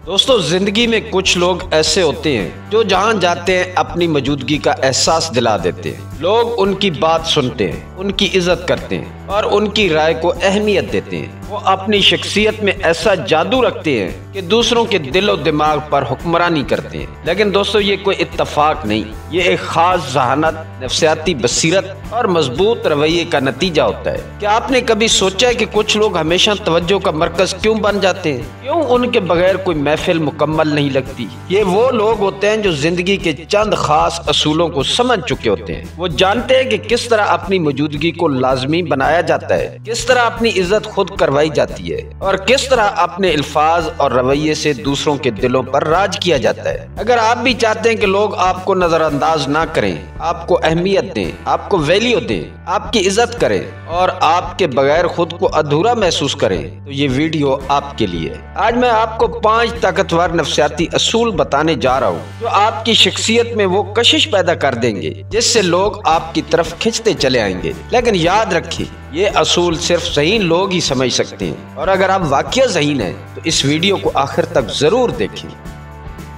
دوستو، زندگی میں کچھ لوگ ایسے ہوتے ہیں جو جہاں جاتے ہیں اپنی موجودگی کا احساس دلا دیتے ہیں۔ لوگ ان کی بات سنتے ہیں، ان کی عزت کرتے ہیں اور ان کی رائے کو اہمیت دیتے ہیں۔ وہ اپنی شخصیت میں ایسا جادو رکھتے ہیں کہ دوسروں کے دل و دماغ پر حکمرانی کرتے ہیں۔ لیکن دوستو، یہ کوئی اتفاق نہیں، یہ ایک خاص ذہانت، نفسیاتی بصیرت اور مضبوط رویے کا نتیجہ ہوتا ہے۔ کیا آپ نے کبھی سوچا ہے کہ کچھ لوگ ہمیشہ توجہ کا مرکز کیوں بن جاتے ہیں؟ کیوں ان کے بغیر کوئی محفل مکمل نہیں لگتی؟ یہ وہ لوگ ہوتے ہیں جو زندگی کے چند خاص اصولوں کو سمجھ چکے ہوتے ہیں۔ وہ جانتے ہیں کہ کس طرح اپنی موجودگی کو لازمی بنایا جاتا ہے، کس طرح اپنی عزت خود کروائی جاتی ہے اور کس طرح اپنے الفاظ اور رویے سے دوسروں کے دلوں پر راج کیا جاتا ہے۔ اگر آپ بھی چاہتے ہیں کہ لوگ آپ کو نظر انداز نہ کریں، آپ کو اہمیت دیں، آپ کو ویلیو دیں، آپ کی عزت کریں اور آپ کے بغیر خود کو ادھورا محسوس کریں، تو یہ ویڈیو آپ کے لیے ہے۔ آج میں آپ کو 5 طاقتور نفسیاتی اصول بتانے جا رہا ہوں جو آپ کی شخصیت میں وہ کشش پیدا کر دیں گے جس سے لوگ آپ کی طرف کھنچتے چلے آئیں گے۔ لیکن یاد رکھیں، یہ اصول صرف ذہین لوگ ہی سمجھ سکتے ہیں، اور اگر آپ واقعی ذہین ہیں تو اس ویڈیو کو آخر تک ضرور دیکھیں۔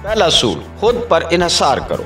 پہلا اصول، خود پر انحصار کرو۔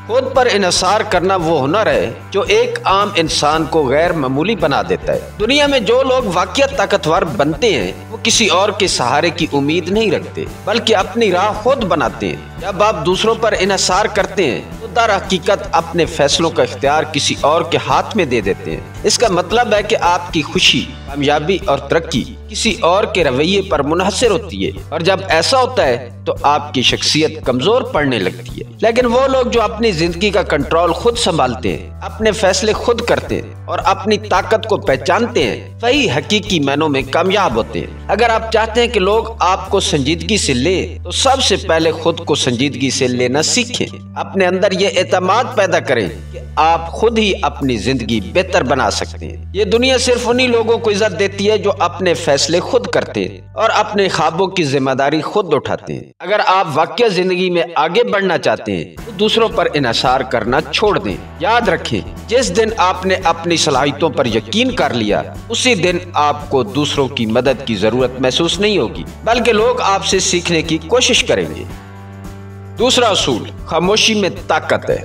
خود پر انحصار کرنا وہ ہنر ہے جو ایک عام انسان کو غیر معمولی بنا دیتا ہے۔ دنیا میں جو لوگ واقعی طاقتور بنتے ہیں وہ کسی اور کے سہارے کی امید نہیں رکھتے، بلکہ اپنی راہ خود بناتے ہیں۔ جب آپ دوسروں پر انحصار کرتے ہیں تو در حقیقت اپنے فیصلوں کا اختیار کسی اور کے ہاتھ میں دے دیتے ہیں۔ اس کا مطلب ہے کہ آپ کی خوشی، کامیابی اور ترقی کسی اور کے رویے پر منحصر ہوتی ہے، اور جب ایسا ہوتا ہے تو آپ کی شخصیت کمزور پڑنے لگتی ہے۔ لیکن وہ لوگ جو اپنی زندگی کا کنٹرول خود سنبھالتے ہیں، اپنے فیصلے خود کرتے ہیں اور اپنی طاقت کو پہچانتے ہیں، وہی حقیقی معنوں میں کامیاب ہوتے ہیں۔ اگر آپ چاہتے ہیں کہ لوگ آپ کو سنجیدگی سے لیں تو سب سے پہلے خود کو سنجیدگی سے لینا سیکھیں۔ اپنے اندر یہ اعتماد پیدا کریں کہ آپ خود ہی اپنی زندگی بہتر بنا سکتے ہیں۔ یہ دنیا صرف انہی لوگوں کو عزت دیتی ہے جو اپنے فیصلے خود کرتے ہیں اور اپنے خوابوں کی ذمہ داری خود اٹھاتے ہیں۔ اگر آپ واقعی زندگی میں آگے بڑھنا چاہتے ہیں تو دوسروں پر انحصار کرنا چھوڑ دیں۔ یاد رکھیں، جس دن آپ نے اپنی صلاحیتوں پر یقین کر لیا، اسی دن آپ کو دوسروں کی مدد کی ضرورت محسوس نہیں ہوگی، بلکہ لوگ آپ سے سیکھنے کی کوشش کریں گے۔ دوسرا اصول، خاموشی میں طاقت ہے۔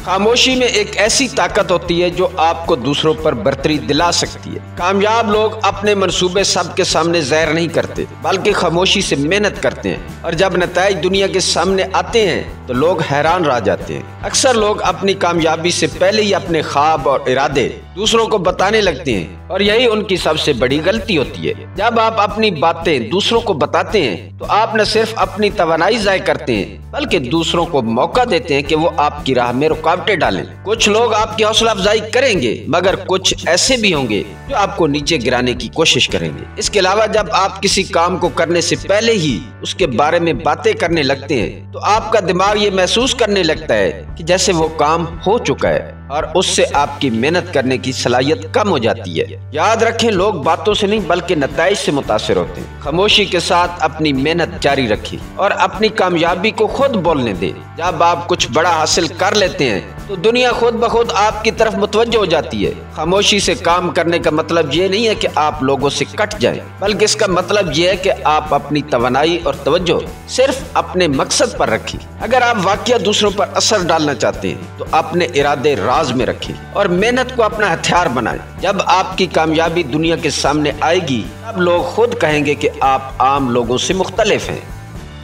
خاموشی میں ایک ایسی طاقت ہوتی ہے جو آپ کو دوسروں پر برتری دلا سکتی ہے۔ کامیاب لوگ اپنے منصوبے سب کے سامنے ظاہر نہیں کرتے، بلکہ خاموشی سے محنت کرتے ہیں، اور جب نتائج دنیا کے سامنے آتے ہیں تو لوگ حیران رہ جاتے ہیں۔ اکثر لوگ اپنی کامیابی سے پہلے ہی اپنے خواب اور ارادے دوسروں کو بتانے لگتے ہیں، اور یہی ان کی سب سے بڑی غلطی ہوتی ہے۔ جب آپ اپنی باتیں دوسروں کو بتاتے ہیں تو آپ نہ صرف اپنی توانائی ضائع کرتے ہیں بلکہ دوسروں کو موقع دیتے ہیں کہ وہ آپ کی راہ میں رکاوٹیں ڈالیں۔ کچھ لوگ آپ کی حوصلہ افزائی کریں گے، مگر کچھ ایسے بھی ہوں گے جو آپ کو نیچے گرانے کی کوشش کریں گے۔ اس کے علاوہ جب آپ کسی کام کو کرنے سے پہلے ہی اس کے بارے میں باتیں کرنے لگتے ہیں تو آپ کا دماغ یہ محسوس کرنے لگتا ہے کہ جیسے وہ کام ہو چکا ہے، اور اس سے آپ کی محنت کرنے کی صلاحیت کم ہو جاتی ہے۔ یاد رکھیں، لوگ باتوں سے نہیں بلکہ نتائج سے متاثر ہوتے ہیں۔ خاموشی کے ساتھ اپنی محنت جاری رکھیں اور اپنی کامیابی کو خود بولنے دیں۔ جب آپ کچھ بڑا حاصل کر لیتے ہیں تو دنیا خود بخود آپ کی طرف متوجہ ہو جاتی ہے۔ خاموشی سے کام کرنے کا مطلب یہ نہیں ہے کہ آپ لوگوں سے کٹ جائیں، بلکہ اس کا مطلب یہ ہے کہ آپ اپنی توانائی اور توجہ صرف اپنے مقصد پر رکھیں۔ اگر آپ واقعہ دوسروں پر اثر ڈالنا چاہتے ہیں تو اپنے ارادے راز میں رکھیں اور محنت کو اپنا ہتھیار بنائیں۔ جب آپ کی کامیابی دنیا کے سامنے آئے گی تب لوگ خود کہیں گے کہ آپ عام لوگوں سے مختلف ہیں۔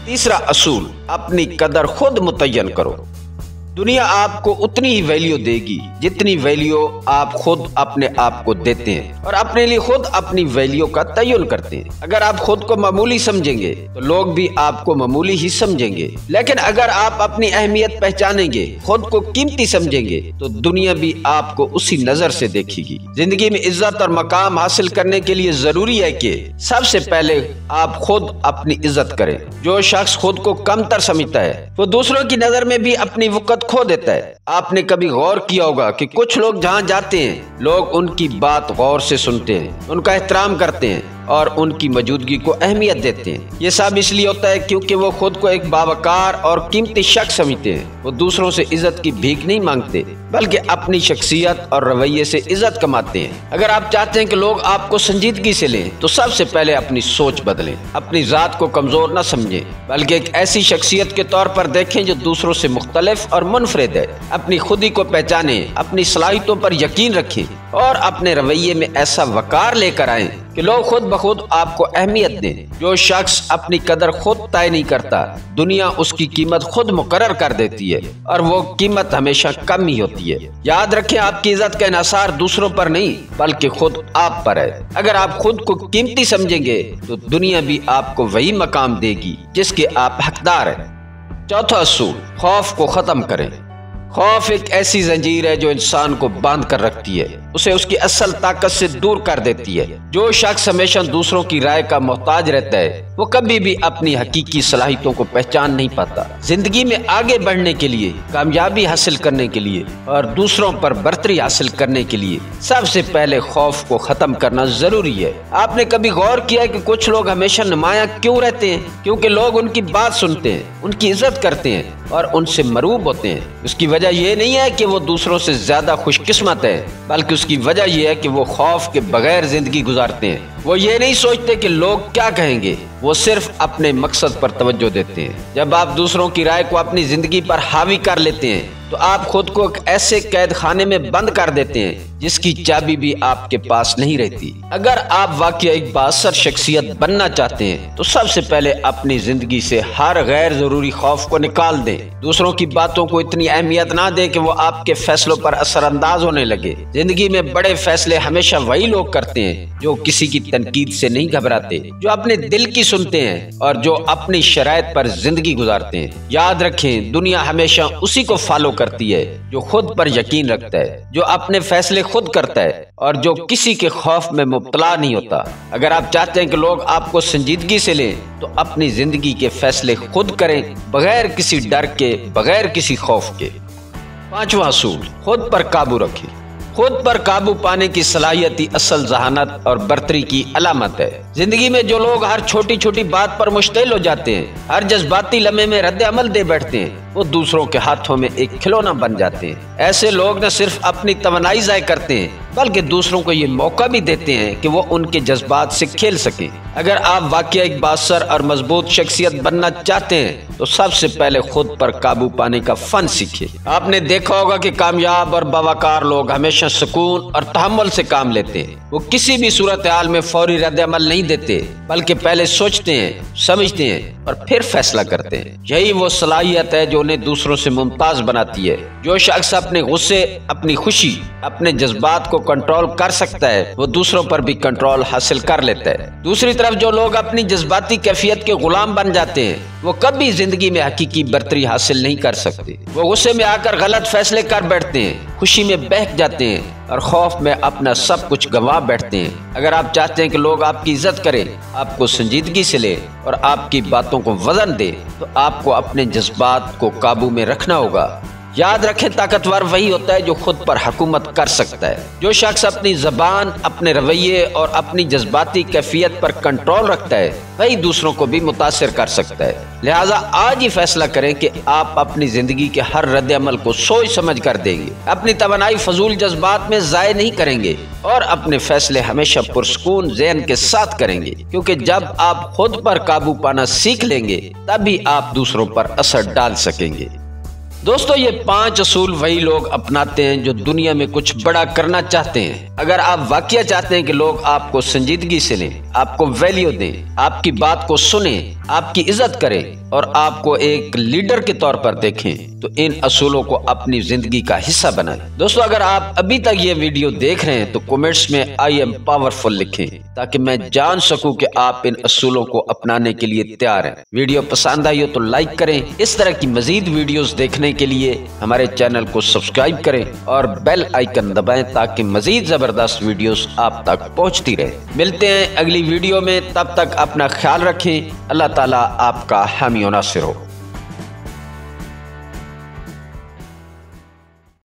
تیسرا اصول، اپنی قدر خود متعین کرو۔ دنیا آپ کو اتنی ہی ویلیو دے گی جتنی ویلیو آپ خود اپنے آپ کو دیتے ہیں، اور اپنے لیے خود اپنی ویلیو کا تعین کرتے ہیں۔ اگر آپ خود کو معمولی سمجھیں گے تو لوگ بھی آپ کو معمولی ہی سمجھیں گے، لیکن اگر آپ اپنی اہمیت پہچانیں گے، خود کو قیمتی سمجھیں گے، تو دنیا بھی آپ کو اسی نظر سے دیکھے گی۔ زندگی میں عزت اور مقام حاصل کرنے کے لیے ضروری ہے کہ سب سے پہلے آپ خود اپنی عزت کریں۔ جو شخص خود کو کم تر سمجھتا ہے وہ دوسروں کی نظر میں بھی اپنی وقت کھو دیتا ہے۔ آپ نے کبھی غور کیا ہوگا کہ کچھ لوگ جہاں جاتے ہیں لوگ ان کی بات غور سے سنتے ہیں، ان کا احترام کرتے ہیں اور ان کی موجودگی کو اہمیت دیتے ہیں۔ یہ سب اس لیے ہوتا ہے کیونکہ وہ خود کو ایک باوقار اور قیمتی شخص سمجھتے ہیں۔ وہ دوسروں سے عزت کی بھیک نہیں مانگتے بلکہ اپنی شخصیت اور رویے سے عزت کماتے ہیں۔ اگر آپ چاہتے ہیں کہ لوگ آپ کو سنجیدگی سے لیں تو سب سے پہلے اپنی سوچ بدلیں۔ اپنی ذات کو کمزور نہ سمجھیں بلکہ ایک ایسی شخصیت کے طور پر دیکھیں جو دوسروں سے مختلف اور منفرد ہے۔ اپنی خودی کو پہچانیں، اپنی صلاحیتوں پر یقین رکھیں اور اپنے رویے میں ایسا وقار لے کر آئیں کہ لوگ خود بخود آپ کو اہمیت دیں۔ جو شخص اپنی قدر خود طے نہیں کرتا، دنیا اس کی قیمت خود مقرر کر دیتی ہے اور وہ قیمت ہمیشہ کم ہی ہوتی ہے۔ یاد رکھیں، آپ کی عزت کا انحصار دوسروں پر نہیں بلکہ خود آپ پر ہے۔ اگر آپ خود کو قیمتی سمجھیں گے تو دنیا بھی آپ کو وہی مقام دے گی جس کے آپ حقدار ہیں۔ چوتھا اصول، خوف کو ختم کریں۔ خوف ایک ایسی زنجیر ہے جو انسان کو باندھ کر رکھتی ہے، اسے اس کی اصل طاقت سے دور کر دیتی ہے۔ جو شخص ہمیشہ دوسروں کی رائے کا محتاج رہتا ہے وہ کبھی بھی اپنی حقیقی صلاحیتوں کو پہچان نہیں پاتا۔ زندگی میں آگے بڑھنے کے لیے، کامیابی حاصل کرنے کے لیے اور دوسروں پر برتری حاصل کرنے کے لیے سب سے پہلے خوف کو ختم کرنا ضروری ہے۔ آپ نے کبھی غور کیا کہ کچھ لوگ ہمیشہ نمایاں کیوں رہتے ہیں؟ کیونکہ لوگ ان کی بات سنتے ہیں، ان کی عزت کرتے ہیں اور ان سے مرعوب ہوتے ہیں۔ اس کی وجہ یہ نہیں ہے کہ وہ دوسروں سے زیادہ خوش قسمت ہے بلکہ اس کی وجہ یہ ہے کہ وہ خوف کے بغیر زندگی گزارتے ہیں۔ وہ یہ نہیں سوچتے کہ لوگ کیا کہیں گے، وہ صرف اپنے مقصد پر توجہ دیتے ہیں۔ جب آپ دوسروں کی رائے کو اپنی زندگی پر حاوی کر لیتے ہیں تو آپ خود کو ایک ایسے قید خانے میں بند کر دیتے ہیں جس کی چابی بھی آپ کے پاس نہیں رہتی۔ اگر آپ واقعی ایک بااثر شخصیت بننا چاہتے ہیں تو سب سے پہلے اپنی زندگی سے ہر غیر ضروری خوف کو نکال دیں۔ دوسروں کی باتوں کو اتنی اہمیت نہ دیں کہ وہ آپ کے فیصلوں پر اثر انداز ہونے لگے۔ زندگی میں بڑے فیصلے ہمیشہ وہی لوگ کرتے ہیں جو کسی کی تنقید سے نہیں گھبراتے، جو اپنے دل کی سنتے ہیں اور جو اپنی شرائط پر زندگی گزارتے ہیں۔ یاد رکھیں، دنیا ہمیشہ اسی کو فالو کرتی ہے جو خود پر یقین رکھتا ہے، جو اپنے فیصلے خود کرتا ہے اور جو کسی کے خوف میں مبتلا نہیں ہوتا۔ اگر آپ چاہتے ہیں کہ لوگ آپ کو سنجیدگی سے لیں تو اپنی زندگی کے فیصلے خود کریں، بغیر کسی ڈر کے، بغیر کسی خوف کے۔ پانچواں اصول، خود پر قابو رکھیں۔ خود پر قابو پانے کی صلاحیت ہی اصل ذہانت اور برتری کی علامت ہے۔ زندگی میں جو لوگ ہر چھوٹی چھوٹی بات پر مشتعل ہو جاتے ہیں، ہر جذباتی لمحے میں رد عمل دے بیٹھتے ہیں، وہ دوسروں کے ہاتھوں میں ایک کھلونا بن جاتے ہیں۔ ایسے لوگ نہ صرف اپنی توانائی ضائع کرتے ہیں بلکہ دوسروں کو یہ موقع بھی دیتے ہیں کہ وہ ان کے جذبات سے کھیل سکیں۔ اگر آپ واقعی ایک بااثر اور مضبوط شخصیت بننا چاہتے ہیں تو سب سے پہلے خود پر قابو پانے کا فن سیکھیں۔ آپ نے دیکھا ہوگا کہ کامیاب اور باوقار لوگ ہمیشہ سکون اور تحمل سے کام لیتے ہیں۔ وہ کسی بھی صورتحال میں فوری رد عمل نہیں دیتے بلکہ پہلے سوچتے ہیں، سمجھتے ہیں اور پھر فیصلہ کرتے ہیں۔ یہی وہ صلاحیت ہے جو انہیں دوسروں سے ممتاز بناتی ہے۔ جو شخص اپنے غصے، اپنی خوشی، اپنے جذبات کو کنٹرول کر سکتا ہے وہ دوسروں پر بھی کنٹرول حاصل کر لیتا ہے۔ دوسری طرف جو لوگ اپنی جذباتی کیفیت کے غلام بن جاتے ہیں وہ کبھی زندگی میں حقیقی برتری حاصل نہیں کر سکتے۔ وہ غصے میں آ کر غلط فیصلے کر بیٹھتے ہیں، خوشی میں بہک جاتے ہیں اور خوف میں اپنا سب کچھ گنوا بیٹھتے ہیں۔ اگر آپ چاہتے ہیں کہ لوگ آپ کی عزت کریں، آپ کو سنجیدگی سے لیں اور آپ کی باتوں کو وزن دیں تو آپ کو اپنے جذبات کو قابو میں رکھنا ہوگا۔ یاد رکھیں، طاقتور وہی ہوتا ہے جو خود پر حکومت کر سکتا ہے۔ جو شخص اپنی زبان، اپنے رویے اور اپنی جذباتی کیفیت پر کنٹرول رکھتا ہے وہی دوسروں کو بھی متاثر کر سکتا ہے۔ لہٰذا آج ہی فیصلہ کریں کہ آپ اپنی زندگی کے ہر رد عمل کو سوچ سمجھ کر دیں گے، اپنی توانائی فضول جذبات میں ضائع نہیں کریں گے اور اپنے فیصلے ہمیشہ پرسکون ذہن کے ساتھ کریں گے، کیونکہ جب آپ خود پر قابو پانا سیکھ لیں گے تبھی آپ دوسروں پر اثر ڈال سکیں گے۔ دوستو، یہ 5 اصول وہی لوگ اپناتے ہیں جو دنیا میں کچھ بڑا کرنا چاہتے ہیں۔ اگر آپ واقعہ چاہتے ہیں کہ لوگ آپ کو سنجیدگی سے لیں، آپ کو ویلیو دیں، آپ کی بات کو سنیں، آپ کی عزت کریں اور آپ کو ایک لیڈر کے طور پر دیکھیں تو ان اصولوں کو اپنی زندگی کا حصہ بنائیں۔ دوستو، اگر آپ ابھی تک یہ ویڈیو دیکھ رہے ہیں تو کمنٹس میں آئی ایم پاورفل لکھیں تاکہ میں جان سکوں کہ آپ ان اصولوں کو اپنانے کے لیے تیار ہیں۔ ویڈیو پسند آئی ہو تو لائک کریں۔ اس طرح کی مزید ویڈیوز دیکھنے کے لیے ہمارے چینل کو سبسکرائب کریں اور بیل آئیکن دبائیں تاکہ مزید زبردست ویڈیوز آپ تک پہنچتی رہیں۔ ملتے ہیں اگلی ویڈیو میں، تب تک اپنا خیال رکھیں۔ اللہ تعالیٰ آپ کا حامی و ناصر ہو۔